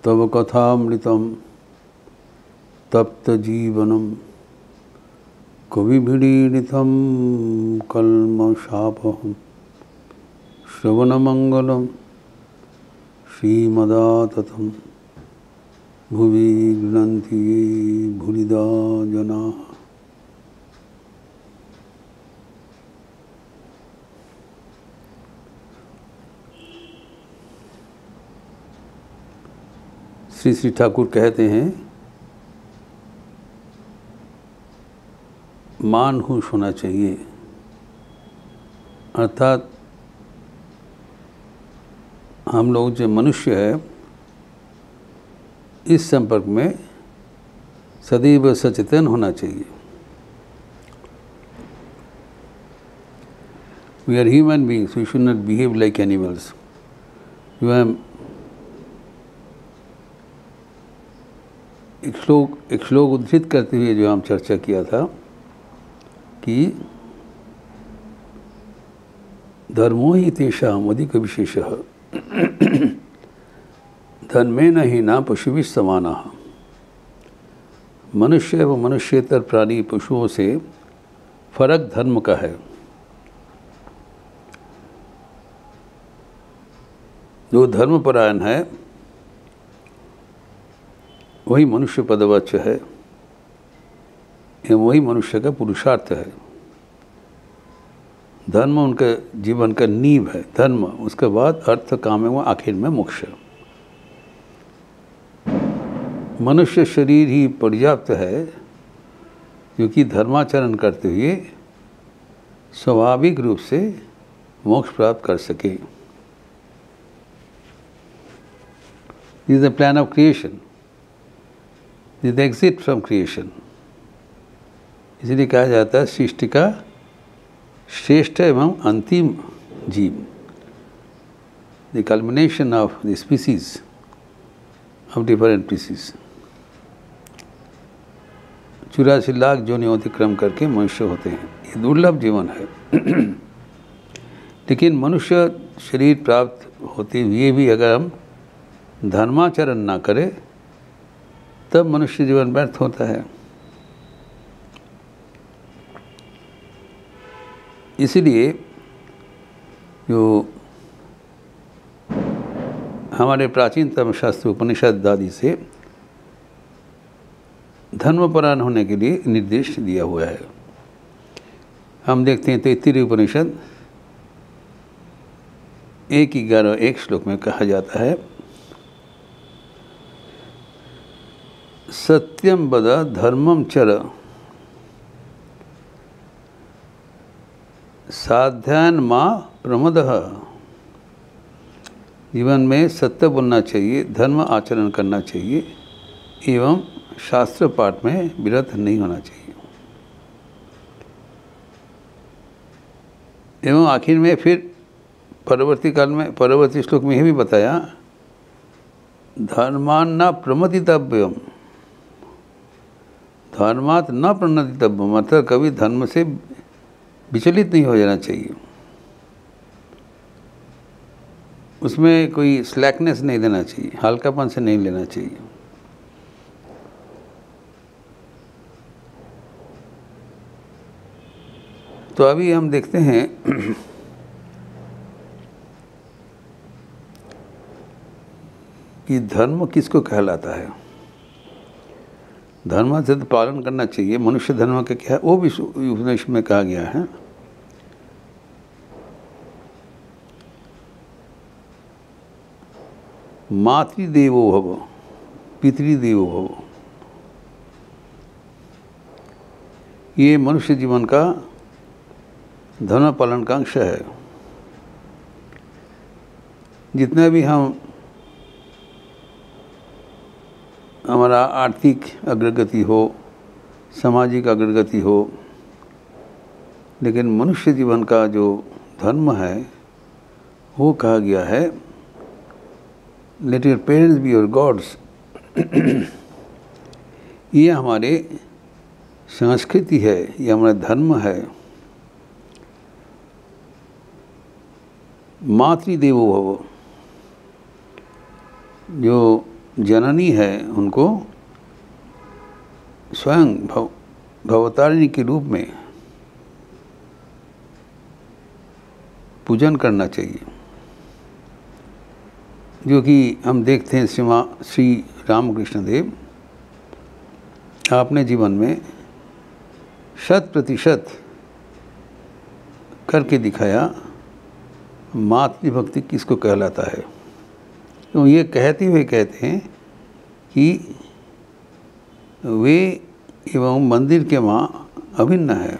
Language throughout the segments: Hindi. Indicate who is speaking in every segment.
Speaker 1: तव कथामृतं तप्तजीवनं कविभिरीडितं कल्मषापहं श्रवणमंगलं श्रीमदाततं भुवि गृह्णन्ति ये भूरिदा जनाः। श्री श्री ठाकुर कहते हैं, मान होश होना चाहिए, अर्थात हम लोग जो मनुष्य है इस संपर्क में सदैव सचेतन होना चाहिए। We are human beings, we should not behave like animals. एक श्लोक उद्धृत करते हुए जो हम चर्चा किया था कि धर्मो हि तेषाम् अधिक विशेषः धर्मेण हीना पशुभिः समानाः। मनुष्य एवं मनुष्येतर प्राणी पशुओं से फर्क धर्म का है। जो धर्मपरायण है वही मनुष्य पदवाच्य है एवं वही मनुष्य का पुरुषार्थ है। धर्म उनके जीवन का नींव है, धर्म, उसके बाद अर्थ, काम एवं आखिर में मोक्ष। मनुष्य शरीर ही पर्याप्त है क्योंकि धर्माचरण करते हुए स्वाभाविक रूप से मोक्ष प्राप्त कर सके। This is the plan of creation, this is the exit from creation. इसलिए कहा जाता है सृष्टि का श्रेष्ठ एवं अंतिम जीव, the culmination of the species of different species. 84 lakh योनियों अतिक्रम करके मनुष्य होते हैं, ये दुर्लभ जीवन है। लेकिन मनुष्य शरीर प्राप्त होते हुए भी अगर हम धर्माचरण ना करें तब मनुष्य जीवन व्यर्थ होता है। इसलिए जो हमारे प्राचीनतम शास्त्र उपनिषद आदि से धर्मपरायण होने के लिए निर्देश दिया हुआ है। हम देखते हैं तैत्तिरीय उपनिषद 1:11 श्लोक में कहा जाता है, सत्यम वद धर्मम चर साध्यान मां प्रमदः। जीवन में सत्य बोलना चाहिए, धर्म आचरण करना चाहिए एवं शास्त्र पाठ में विरत नहीं होना चाहिए। एवं आखिर में फिर परवर्ती काल में, परवर्ती श्लोक में यह भी बताया, धर्मान्न प्रमदितव्यम, धर्मात् न प्रणदितव्यम, मतलब कभी धर्म से विचलित नहीं हो जाना चाहिए, उसमें कोई स्लैकनेस नहीं देना चाहिए, हल्कापन से नहीं लेना चाहिए। तो अभी हम देखते हैं कि धर्म किसको कहलाता है। धर्म से तो पालन करना चाहिए, मनुष्य धर्म का क्या है वो भी उपनिषद में कहा गया है। मातृदेवो भव, पितृदेवो भव, ये मनुष्य जीवन का धर्म पालन का अंश है। जितना भी हमारा आर्थिक अग्रगति हो, सामाजिक अग्रगति हो, लेकिन मनुष्य जीवन का जो धर्म है वो कहा गया है, let your parents be your gods. ये हमारे संस्कृति है, ये हमारा धर्म है। मातृदेवो भव, जो जननी है उनको स्वयं भवतारिणी के रूप में पूजन करना चाहिए, जो कि हम देखते हैं श्री रामकृष्ण देव आपने जीवन में 100% करके दिखाया मातृभक्ति किसको कहलाता है। तो ये कहते हुए कहते हैं कि वे एवं मंदिर के माँ अभिन्न है।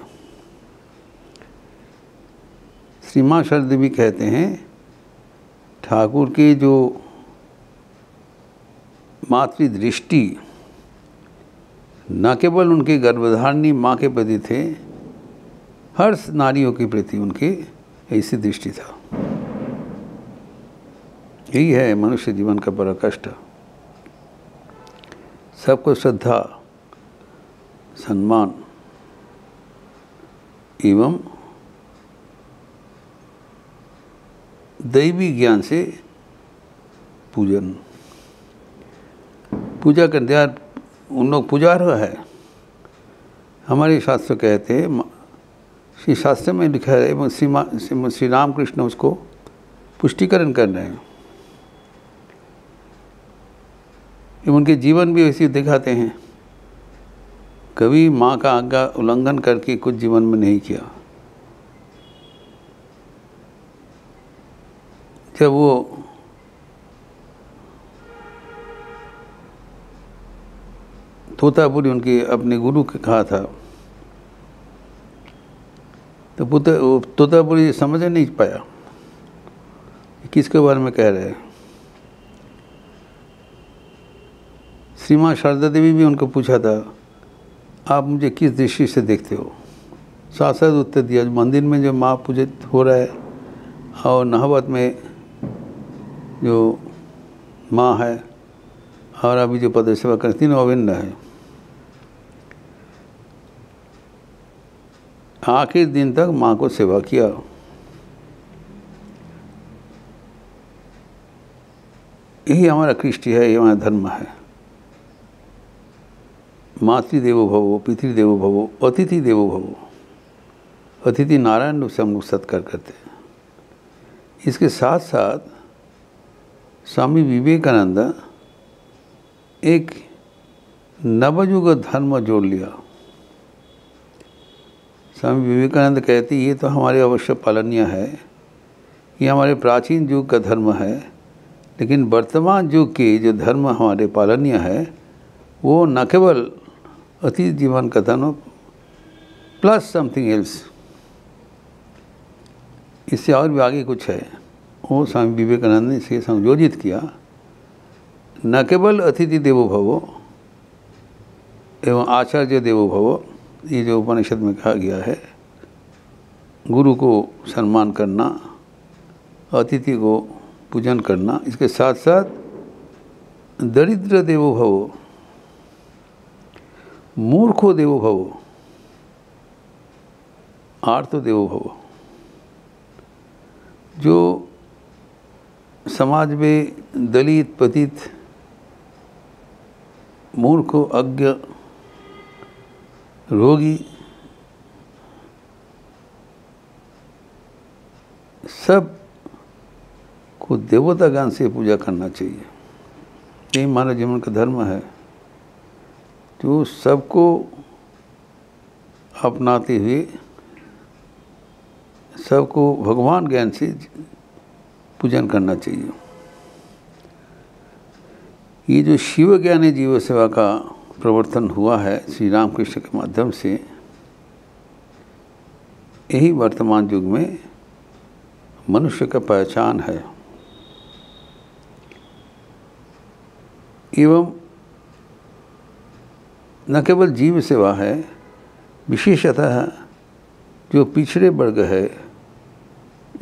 Speaker 1: श्री माँ शारदा देवी कहते हैं ठाकुर के जो मातृदृष्टि न केवल उनके गर्भधारिणी माँ के प्रति थे, हर नारियों के प्रति उनके ऐसी दृष्टि था। यही है मनुष्य जीवन का बड़ा कष्ट। सबको श्रद्धा, सम्मान एवं दैवी ज्ञान से पूजन, पूजा करते यार उन लोग पुजारह है। हमारे शास्त्र कहते हैं, श्री शास्त्र में लिखा है एवं श्री रामकृष्ण उसको पुष्टिकरण कर रहे हैं। उनके जीवन भी वैसे दिखाते हैं, कभी माँ का आज्ञा उल्लंघन करके कुछ जीवन में नहीं किया। जब वो तोतापुरी उनके अपने गुरु के कहा था, तो तोतापुरी समझ नहीं पाया किसके बारे में कह रहे हैं। श्री माँ शारदा देवी भी उनको पूछा था, आप मुझे किस दृष्टि से देखते हो। साथ साथ उत्तर दिया, मंदिर में जो माँ पूजित हो रहा है और नहावत में जो माँ है और अभी जो पद सेवा करती है अभिन्न है। आखिर दिन तक माँ को सेवा किया। यही हमारा कृष्टि है, ये हमारा धर्म है। मातृदेवो भवो, पितृदेवो भवो, अतिथि देवो भवो। अतिथि नारायण रूप से हम लोग सत्कार करते हैं। इसके साथ साथ स्वामी विवेकानंद एक नवयुग धर्म जोड़ लिया। स्वामी विवेकानंद कहते ये तो हमारे अवश्य पालनीय है, ये हमारे प्राचीन युग का धर्म है, लेकिन वर्तमान युग के जो धर्म हमारे पालनीय है वो न केवल अतीत जीवन का धर्म प्लस समथिंग एल्स, इससे और भी आगे कुछ है। वो स्वामी विवेकानंद ने इसे संयोजित किया। न केवल अतिथि देवो भवो एवं आचार्य देवो भवो, ये जो उपनिषद में कहा गया है, गुरु को सम्मान करना, अतिथि को पूजन करना, इसके साथ साथ दरिद्र देवो भवो, मूर्खो देवो भवो, आर्तो देवो भवो। जो समाज में दलित, पतित, मूर्ख, अज्ञ, रोगी सब को देवता ज्ञान से पूजा करना चाहिए। यही मानव जीवन का धर्म है, जो सबको अपनाते हुए सबको भगवान ज्ञान से पूजन करना चाहिए। ये जो शिव ज्ञानी जीव सेवा का प्रवर्तन हुआ है श्री रामकृष्ण के माध्यम से, यही वर्तमान युग में मनुष्य का पहचान है। एवं न केवल जीव सेवा है, विशेषतः जो पिछड़े वर्ग है,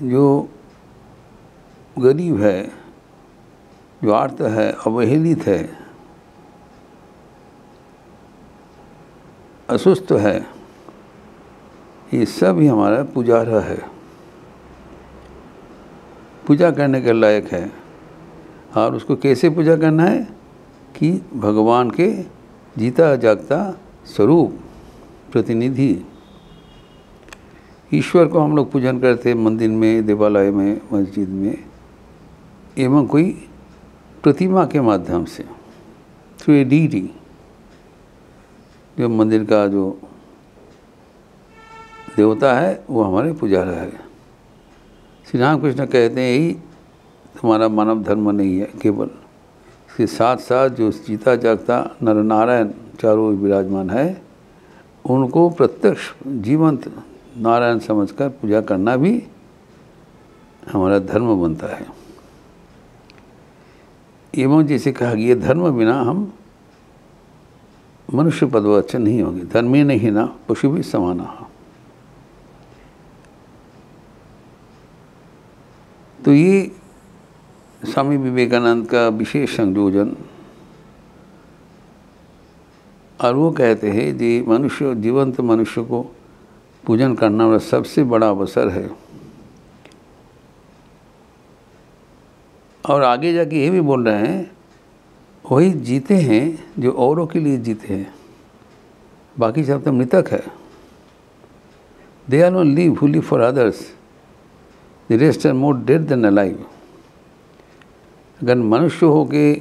Speaker 1: जो गरीब है, जो आर्त है, अवहेलित है, असुस्थ है, ये सब ही हमारा पुजारा है, पूजा करने के लायक है। और उसको कैसे पूजा करना है? कि भगवान के जीता जागता स्वरूप प्रतिनिधि ईश्वर को हम लोग पूजन करते हैं मंदिर में, देवालय में, मस्जिद में, एवं कोई प्रतिमा के माध्यम से, थ्रू ए डीटी। जो मंदिर का जो देवता है वो हमारे पुजारा है। श्री रामकृष्ण कहते हैं यही तुम्हारा मानव धर्म नहीं है केवल, इसके साथ साथ जो जीता जागता नर नारायण चारों ओर विराजमान है उनको प्रत्यक्ष जीवंत नारायण समझकर पूजा करना भी हमारा धर्म बनता है। एवं जैसे कहा गया धर्म बिना हम मनुष्य पदवच्च नहीं होंगे, धर्मी नहीं ना पशु भी समाना। तो ये स्वामी विवेकानंद का विशेष संयोजन, और वो कहते हैं कि मनुष्य, जीवंत मनुष्य को पूजन करना वाला सबसे बड़ा अवसर है। और आगे जाके ये भी बोल रहे हैं वही जीते हैं जो औरों के लिए जीते हैं, बाकी सब तो मृतक है। They are not live who live for others, the rest are more dead than alive. अगर मनुष्य होके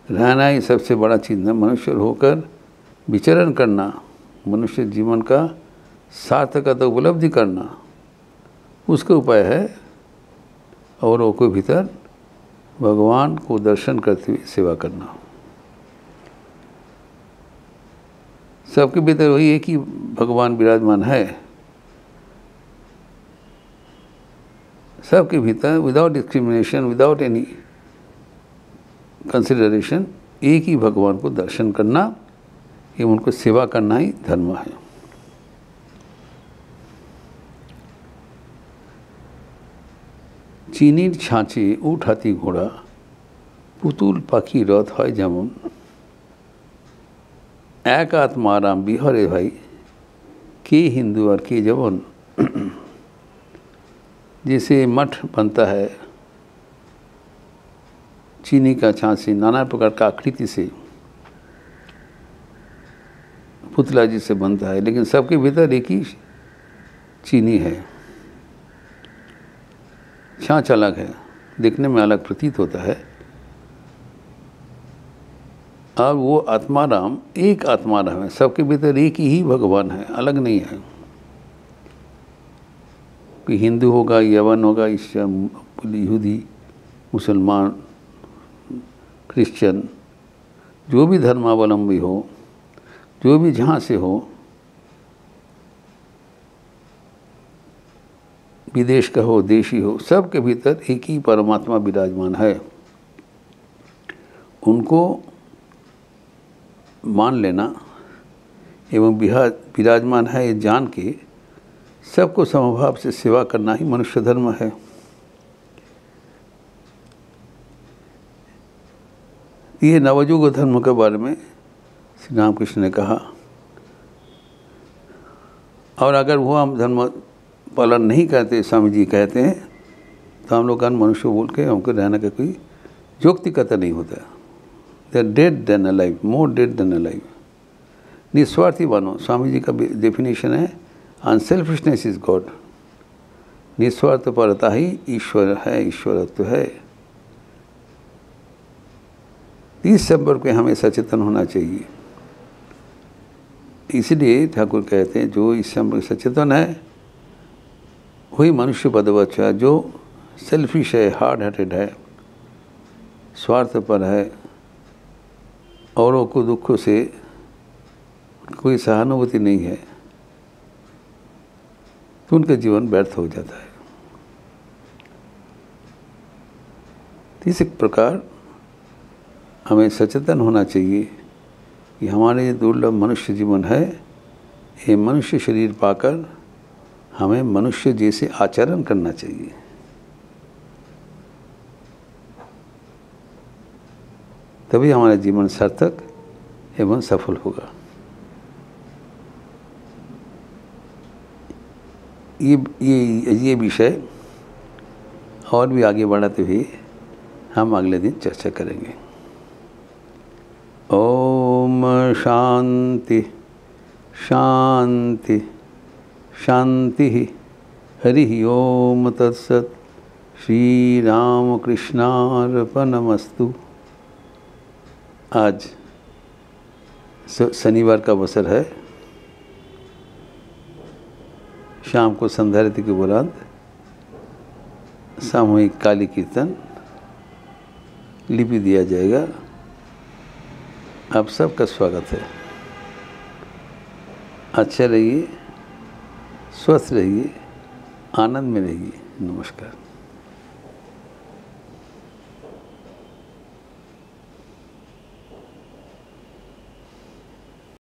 Speaker 1: रहना ही सबसे बड़ा चीज़ है, मनुष्य होकर विचरण करना, मनुष्य जीवन का सार्थकता उपलब्धि करना, उसका उपाय है औरों के भीतर भगवान को दर्शन करते हुए सेवा करना। सबके भीतर वही एक ही भगवान विराजमान है, सबके भीतर without discrimination, without any consideration एक ही भगवान को दर्शन करना एवं उनको सेवा करना ही धर्म है। चीनी छाँचे उठ हाथी घोड़ा पुतुल पाखी रथ হয় যেমন এক आत्माराम बिहरे भाई के हिंदू और के जवन। जैसे मठ बनता है चीनी का छाछ से, नाना प्रकार का आकृति से, पुतला जी से बनता है, लेकिन सबके भीतर एक ही चीनी है। छाछ अलग है, देखने में अलग प्रतीत होता है, और वो आत्माराम एक आत्माराम है, सबके भीतर एक ही भगवान है, अलग नहीं है। कोई हिंदू होगा, यवन होगा, यहूदी, मुसलमान, क्रिश्चियन, जो भी धर्मावलंबी हो, जो भी जहाँ से हो, विदेश का हो, देशी हो, सब के भीतर एक ही परमात्मा विराजमान है। उनको मान लेना एवं विराजमान है ये जान के सबको समभाव से सेवा करना ही मनुष्य धर्म है। ये नवयुग धर्म के बारे में श्री रामकृष्ण ने कहा। और अगर वो हम धर्म पालन नहीं करते, स्वामी जी कहते हैं, तो हम लोग मनुष्य बोल के हमको रहने का कोई योक्तिकता नहीं होता। They are dead than alive, more dead than alive. निस्वार्थी बनो, स्वामी जी का डेफिनेशन है अनसेल्फिशनेस इज गॉड। निस्वार्थ परता ही ईश्वर है, ईश्वरत्व है। इस संपर्क पे हमें सचेतन होना चाहिए। इसलिए ठाकुर कहते हैं जो इस संपर्क सचेतन है वही मनुष्य पदवच्च है। जो सेल्फिश है, हार्ड हार्टेड है, स्वार्थपर है, औरों को दुखों से कोई सहानुभूति नहीं है, तो उनका जीवन व्यर्थ हो जाता है। इस प्रकार हमें सचेतन होना चाहिए कि हमारे ये दुर्लभ मनुष्य जीवन है, ये मनुष्य शरीर पाकर हमें मनुष्य जैसे आचरण करना चाहिए। तभी हमारा जीवन सार्थक एवं सफल होगा। ये विषय और भी आगे बढ़ाते हुए हम अगले दिन चर्चा करेंगे। ओम शांति शांति शांति। हरि ओम तत्सत। श्री राम कृष्णार्पणमस्तु। आज शनिवार का अवसर है। शाम को संध्या आरती के उपरांत सामूहिक काली कीर्तन लिपि दिया जाएगा। आप सबका स्वागत है। अच्छे रहिए, स्वस्थ रहिए, आनंद में रहिए। नमस्कार।